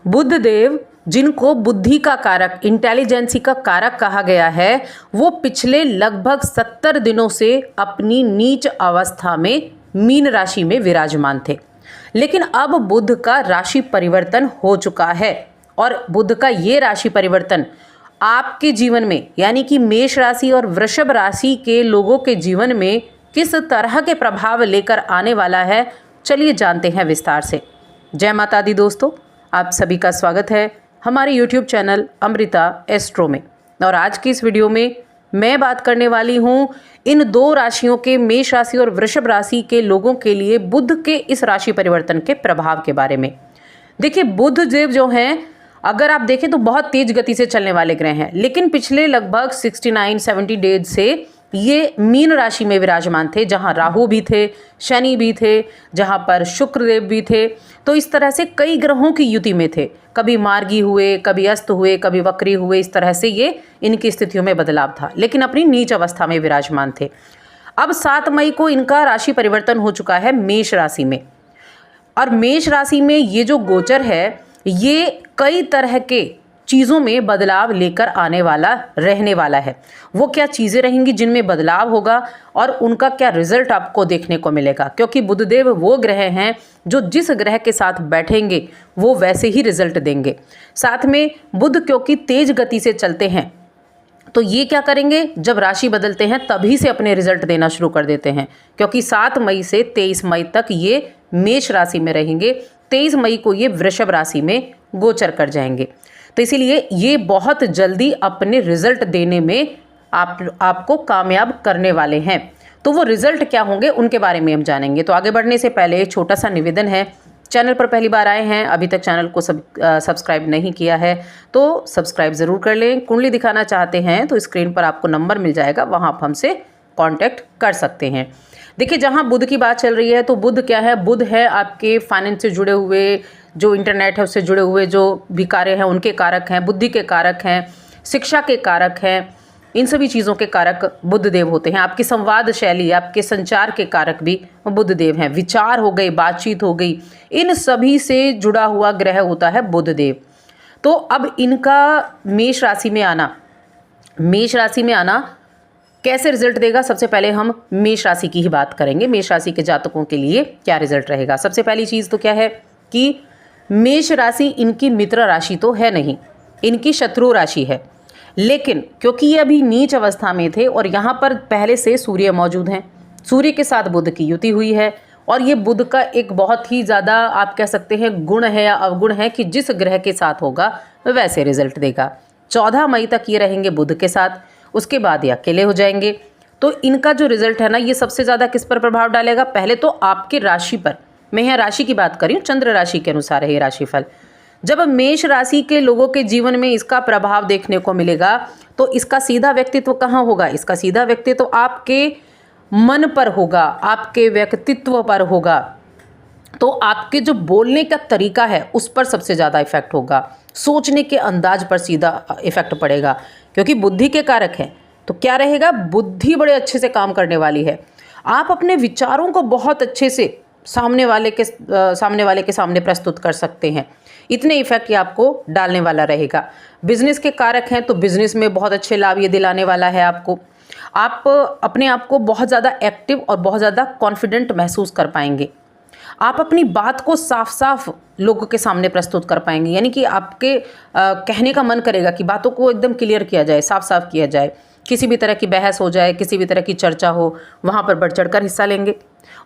बुध देव, जिनको बुद्धि का कारक, इंटेलिजेंसी का कारक कहा गया है, वो पिछले लगभग 70 दिनों से अपनी नीच अवस्था में मीन राशि में विराजमान थे। लेकिन अब बुध का राशि परिवर्तन हो चुका है और बुध का ये राशि परिवर्तन आपके जीवन में, यानी कि मेष राशि और वृषभ राशि के लोगों के जीवन में किस तरह के प्रभाव लेकर आने वाला है, चलिए जानते हैं विस्तार से। जय माता दी दोस्तों, आप सभी का स्वागत है हमारे YouTube चैनल अमृता एस्ट्रो में। और आज की इस वीडियो में मैं बात करने वाली हूँ इन दो राशियों के, मेष राशि और वृषभ राशि के लोगों के लिए बुध के इस राशि परिवर्तन के प्रभाव के बारे में। देखिए, बुध देव जो हैं, अगर आप देखें तो बहुत तेज गति से चलने वाले ग्रह हैं, लेकिन पिछले लगभग 69-70 डेज से ये मीन राशि में विराजमान थे, जहां राहु भी थे, शनि भी थे, जहां पर शुक्रदेव भी थे। तो इस तरह से कई ग्रहों की युति में थे, कभी मार्गी हुए, कभी अस्त हुए, कभी वक्री हुए। इस तरह से ये इनकी स्थितियों में बदलाव था, लेकिन अपनी नीच अवस्था में विराजमान थे। अब 7 मई को इनका राशि परिवर्तन हो चुका है मेष राशि में, और मेष राशि में ये जो गोचर है, ये कई तरह के चीज़ों में बदलाव लेकर आने वाला, रहने वाला है। वो क्या चीज़ें रहेंगी जिनमें बदलाव होगा और उनका क्या रिजल्ट आपको देखने को मिलेगा, क्योंकि बुधदेव वो ग्रह हैं जो जिस ग्रह के साथ बैठेंगे वो वैसे ही रिजल्ट देंगे। साथ में बुध क्योंकि तेज गति से चलते हैं, तो ये क्या करेंगे, जब राशि बदलते हैं तभी से अपने रिजल्ट देना शुरू कर देते हैं, क्योंकि 7 मई से 23 मई तक ये मेष राशि में रहेंगे। 23 मई को ये वृषभ राशि में गोचर कर जाएंगे। तो इसीलिए ये बहुत जल्दी अपने रिजल्ट देने में आपको कामयाब करने वाले हैं। तो वो रिजल्ट क्या होंगे उनके बारे में हम जानेंगे। तो आगे बढ़ने से पहले छोटा सा निवेदन है, चैनल पर पहली बार आए हैं, अभी तक चैनल को सब्सक्राइब नहीं किया है तो सब्सक्राइब ज़रूर कर लें। कुंडली दिखाना चाहते हैं तो स्क्रीन पर आपको नंबर मिल जाएगा, वहाँ आप हमसे कॉन्टैक्ट कर सकते हैं। देखिए, जहाँ बुध की बात चल रही है, तो बुध क्या है, बुध है आपके फाइनेंस से जुड़े हुए, जो इंटरनेट है उससे जुड़े हुए जो भी कार्य हैं उनके कारक हैं, बुद्धि के कारक हैं, शिक्षा के कारक हैं, इन सभी चीज़ों के कारक बुध देव होते हैं। आपकी संवाद शैली, आपके संचार के कारक भी बुध देव हैं। विचार हो गई, बातचीत हो गई, इन सभी से जुड़ा हुआ ग्रह होता है बुध देव। तो अब इनका मेष राशि में आना कैसे रिजल्ट देगा, सबसे पहले हम मेष राशि की ही बात करेंगे। मेष राशि के जातकों के लिए क्या रिजल्ट रहेगा। सबसे पहली चीज़ तो क्या है कि मेष राशि इनकी मित्र राशि तो है नहीं, इनकी शत्रु राशि है। लेकिन क्योंकि ये अभी नीच अवस्था में थे और यहाँ पर पहले से सूर्य मौजूद हैं, सूर्य के साथ बुध की युति हुई है, और ये बुध का एक बहुत ही ज़्यादा आप कह सकते हैं गुण है या अवगुण है कि जिस ग्रह के साथ होगा वैसे रिजल्ट देगा। 14 मई तक ये रहेंगे बुध के साथ, उसके बाद ये अकेले हो जाएंगे। तो इनका जो रिजल्ट है ना, ये सबसे ज़्यादा किस पर प्रभाव डालेगा, पहले तो आपके राशि पर। मैं यहाँ राशि की बात कर रही हूँ, चंद्र राशि के अनुसार है ये राशिफल। जब मेष राशि के लोगों के जीवन में इसका प्रभाव देखने को मिलेगा, तो इसका सीधा व्यक्तित्व कहाँ होगा, इसका सीधा व्यक्तित्व आपके मन पर होगा, आपके व्यक्तित्व पर होगा। तो आपके जो बोलने का तरीका है उस पर सबसे ज़्यादा इफेक्ट होगा, सोचने के अंदाज पर सीधा इफेक्ट पड़ेगा, क्योंकि बुद्धि के कारक हैं। तो क्या रहेगा, बुद्धि बड़े अच्छे से काम करने वाली है। आप अपने विचारों को बहुत अच्छे से सामने वाले के सामने प्रस्तुत कर सकते हैं, इतने इफेक्ट ये आपको डालने वाला रहेगा। बिजनेस के कारक हैं, तो बिजनेस में बहुत अच्छे लाभ ये दिलाने वाला है आपको। आप अपने आप को बहुत ज़्यादा एक्टिव और बहुत ज़्यादा कॉन्फिडेंट महसूस कर पाएंगे। आप अपनी बात को साफ साफ लोगों के सामने प्रस्तुत कर पाएंगे, यानी कि आपके कहने का मन करेगा कि बातों को एकदम क्लियर किया जाए, साफ साफ किया जाए। किसी भी तरह की बहस हो जाए, किसी भी तरह की चर्चा हो, वहाँ पर बढ़ चढ़कर हिस्सा लेंगे।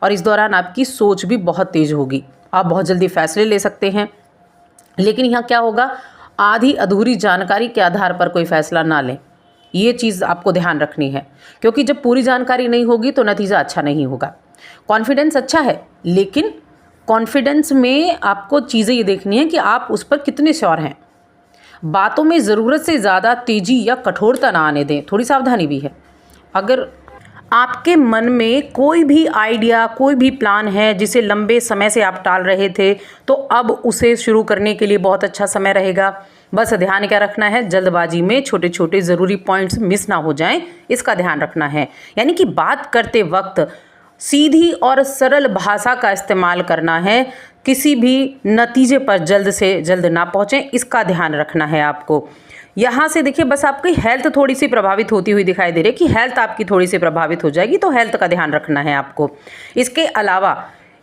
और इस दौरान आपकी सोच भी बहुत तेज़ होगी, आप बहुत जल्दी फैसले ले सकते हैं। लेकिन यहाँ क्या होगा, आधी अधूरी जानकारी के आधार पर कोई फैसला ना लें, ये चीज़ आपको ध्यान रखनी है, क्योंकि जब पूरी जानकारी नहीं होगी तो नतीजा अच्छा नहीं होगा। कॉन्फिडेंस अच्छा है, लेकिन कॉन्फिडेंस में आपको चीज़ें ये देखनी है कि आप उस पर कितने श्योर हैं। बातों में ज़रूरत से ज़्यादा तेज़ी या कठोरता ना आने दें, थोड़ी सावधानी भी है। अगर आपके मन में कोई भी आइडिया, कोई भी प्लान है जिसे लंबे समय से आप टाल रहे थे, तो अब उसे शुरू करने के लिए बहुत अच्छा समय रहेगा। बस ध्यान क्या रखना है, जल्दबाजी में छोटे छोटे ज़रूरी पॉइंट्स मिस ना हो जाएं, इसका ध्यान रखना है। यानी कि बात करते वक्त सीधी और सरल भाषा का इस्तेमाल करना है, किसी भी नतीजे पर जल्द से जल्द ना पहुँचें, इसका ध्यान रखना है आपको। यहाँ से देखिए बस आपकी हेल्थ थोड़ी सी प्रभावित होती हुई दिखाई दे रही है कि हेल्थ आपकी थोड़ी सी प्रभावित हो जाएगी, तो हेल्थ का ध्यान रखना है आपको। इसके अलावा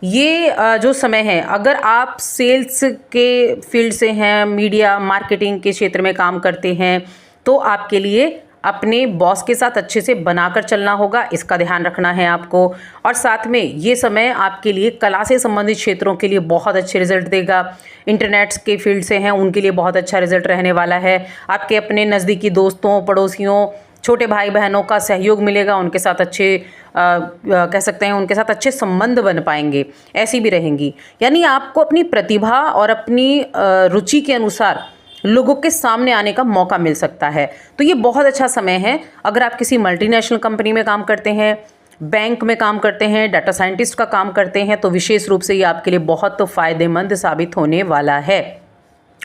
ये जो समय है, अगर आप सेल्स के फील्ड से हैं, मीडिया मार्केटिंग के क्षेत्र में काम करते हैं, तो आपके लिए अपने बॉस के साथ अच्छे से बनाकर चलना होगा, इसका ध्यान रखना है आपको। और साथ में ये समय आपके लिए कला से संबंधित क्षेत्रों के लिए बहुत अच्छे रिजल्ट देगा। इंटरनेट्स के फील्ड से हैं उनके लिए बहुत अच्छा रिजल्ट रहने वाला है। आपके अपने नज़दीकी दोस्तों, पड़ोसियों, छोटे भाई बहनों का सहयोग मिलेगा, उनके साथ अच्छे कह सकते हैं उनके साथ अच्छे संबंध बन पाएंगे, ऐसी भी रहेंगी। यानी आपको अपनी प्रतिभा और अपनी रुचि के अनुसार लोगों के सामने आने का मौका मिल सकता है। तो ये बहुत अच्छा समय है। अगर आप किसी मल्टीनेशनल कंपनी में काम करते हैं, बैंक में काम करते हैं, डाटा साइंटिस्ट का काम करते हैं, तो विशेष रूप से ये आपके लिए बहुत फ़ायदेमंद साबित होने वाला है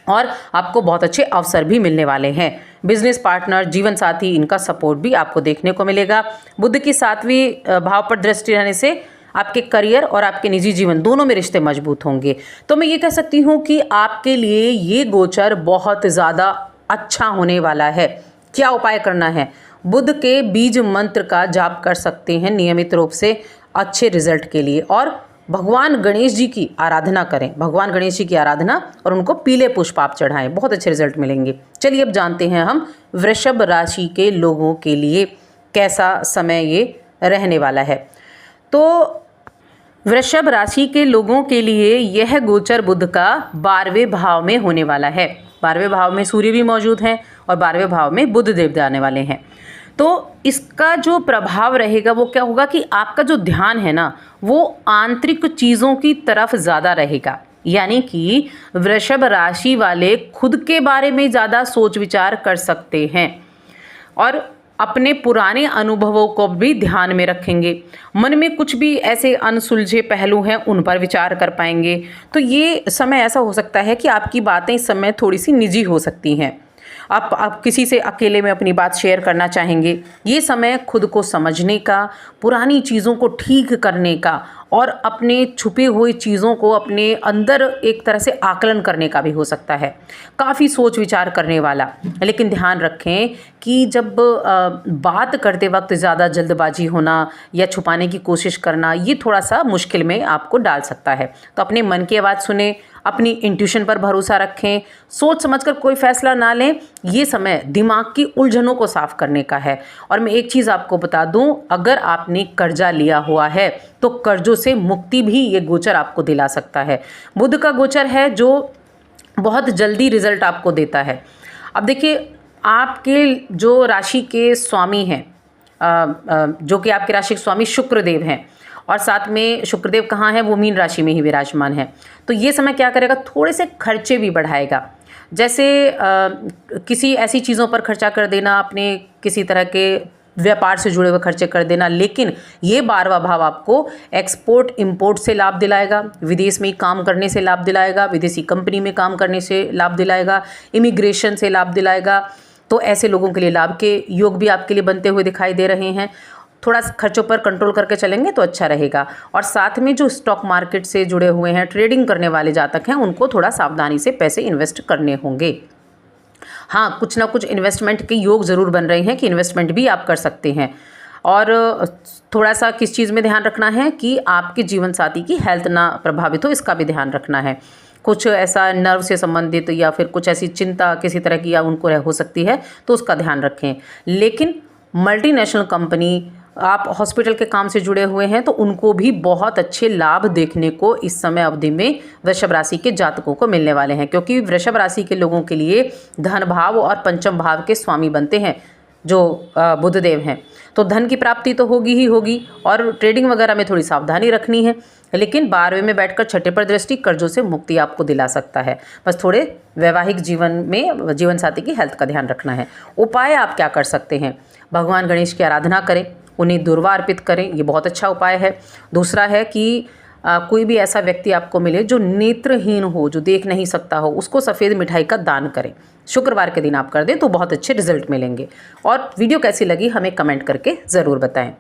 और आपको बहुत अच्छे अवसर भी मिलने वाले हैं। बिजनेस पार्टनर, जीवन साथी, इनका सपोर्ट भी आपको देखने को मिलेगा। बुध की 7वीं भाव पर दृष्टि रहने से आपके करियर और आपके निजी जीवन दोनों में रिश्ते मजबूत होंगे। तो मैं ये कह सकती हूँ कि आपके लिए ये गोचर बहुत ज़्यादा अच्छा होने वाला है। क्या उपाय करना है? बुध के बीज मंत्र का जाप कर सकते हैं नियमित रूप से अच्छे रिजल्ट के लिए, और भगवान गणेश जी की आराधना करें। भगवान गणेश जी की आराधना और उनको पीले पुष्प आप चढ़ाएं, बहुत अच्छे रिजल्ट मिलेंगे। चलिए अब जानते हैं हम वृषभ राशि के लोगों के लिए कैसा समय ये रहने वाला है। तो वृषभ राशि के लोगों के लिए यह गोचर बुध का 12वें भाव में होने वाला है। 12वें भाव में सूर्य भी मौजूद हैं और 12वें भाव में बुध देवता आने वाले हैं। तो इसका जो प्रभाव रहेगा वो क्या होगा कि आपका जो ध्यान है ना, वो आंतरिक चीज़ों की तरफ ज़्यादा रहेगा। यानी कि वृषभ राशि वाले खुद के बारे में ज़्यादा सोच विचार कर सकते हैं और अपने पुराने अनुभवों को भी ध्यान में रखेंगे। मन में कुछ भी ऐसे अनसुलझे पहलू हैं उन पर विचार कर पाएंगे। तो ये समय ऐसा हो सकता है कि आपकी बातें इस समय थोड़ी सी निजी हो सकती हैं। आप किसी से अकेले में अपनी बात शेयर करना चाहेंगे। ये समय खुद को समझने का, पुरानी चीज़ों को ठीक करने का और अपने छुपे हुए चीज़ों को अपने अंदर एक तरह से आकलन करने का भी हो सकता है। काफ़ी सोच विचार करने वाला। लेकिन ध्यान रखें कि जब बात करते वक्त ज़्यादा जल्दबाजी होना या छुपाने की कोशिश करना, ये थोड़ा सा मुश्किल में आपको डाल सकता है। तो अपने मन की आवाज़ सुने, अपनी इंट्यूशन पर भरोसा रखें, सोच समझकर कोई फैसला ना लें। ये समय दिमाग की उलझनों को साफ करने का है। और मैं एक चीज़ आपको बता दूं, अगर आपने कर्जा लिया हुआ है तो कर्जों से मुक्ति भी ये गोचर आपको दिला सकता है। बुध का गोचर है जो बहुत जल्दी रिजल्ट आपको देता है। अब देखिए, आपके जो राशि के स्वामी हैं, जो कि आपकी राशि के स्वामी शुक्रदेव हैं, और साथ में शुक्रदेव कहाँ हैं? वो मीन राशि में ही विराजमान है। तो ये समय क्या करेगा? थोड़े से खर्चे भी बढ़ाएगा। जैसे किसी ऐसी चीज़ों पर खर्चा कर देना, अपने किसी तरह के व्यापार से जुड़े हुए खर्चे कर देना। लेकिन ये 12वां भाव आपको एक्सपोर्ट इंपोर्ट से लाभ दिलाएगा, विदेश में काम करने से लाभ दिलाएगा, विदेशी कंपनी में काम करने से लाभ दिलाएगा, इमिग्रेशन से लाभ दिलाएगा। तो ऐसे लोगों के लिए लाभ के योग भी आपके लिए बनते हुए दिखाई दे रहे हैं। थोड़ा खर्चों पर कंट्रोल करके चलेंगे तो अच्छा रहेगा। और साथ में जो स्टॉक मार्केट से जुड़े हुए हैं, ट्रेडिंग करने वाले जातक हैं, उनको थोड़ा सावधानी से पैसे इन्वेस्ट करने होंगे। हाँ, कुछ ना कुछ इन्वेस्टमेंट के योग ज़रूर बन रहे हैं कि इन्वेस्टमेंट भी आप कर सकते हैं। और थोड़ा सा किस चीज़ में ध्यान रखना है कि आपके जीवन साथी की हेल्थ ना प्रभावित हो, इसका भी ध्यान रखना है। कुछ ऐसा नर्व से संबंधित या फिर कुछ ऐसी चिंता किसी तरह की या उनको हो सकती है, तो उसका ध्यान रखें। लेकिन मल्टीनेशनल कंपनी, आप हॉस्पिटल के काम से जुड़े हुए हैं, तो उनको भी बहुत अच्छे लाभ देखने को इस समय अवधि में वृषभ राशि के जातकों को मिलने वाले हैं। क्योंकि वृषभ राशि के लोगों के लिए धन भाव और पंचम भाव के स्वामी बनते हैं जो बुधदेव हैं। तो धन की प्राप्ति तो होगी ही होगी, और ट्रेडिंग वगैरह में थोड़ी सावधानी रखनी है। लेकिन 12वें में बैठकर छठे पर दृष्टि कर्जों से मुक्ति आपको दिला सकता है। बस थोड़े वैवाहिक जीवन में जीवन साथी की हेल्थ का ध्यान रखना है। उपाय आप क्या कर सकते हैं? भगवान गणेश की आराधना करें, उन्हें दुर्वा अर्पित करें, ये बहुत अच्छा उपाय है। दूसरा है कि कोई भी ऐसा व्यक्ति आपको मिले जो नेत्रहीन हो, जो देख नहीं सकता हो, उसको सफ़ेद मिठाई का दान करें। शुक्रवार के दिन आप कर दें तो बहुत अच्छे रिजल्ट मिलेंगे। और वीडियो कैसी लगी हमें कमेंट करके ज़रूर बताएं।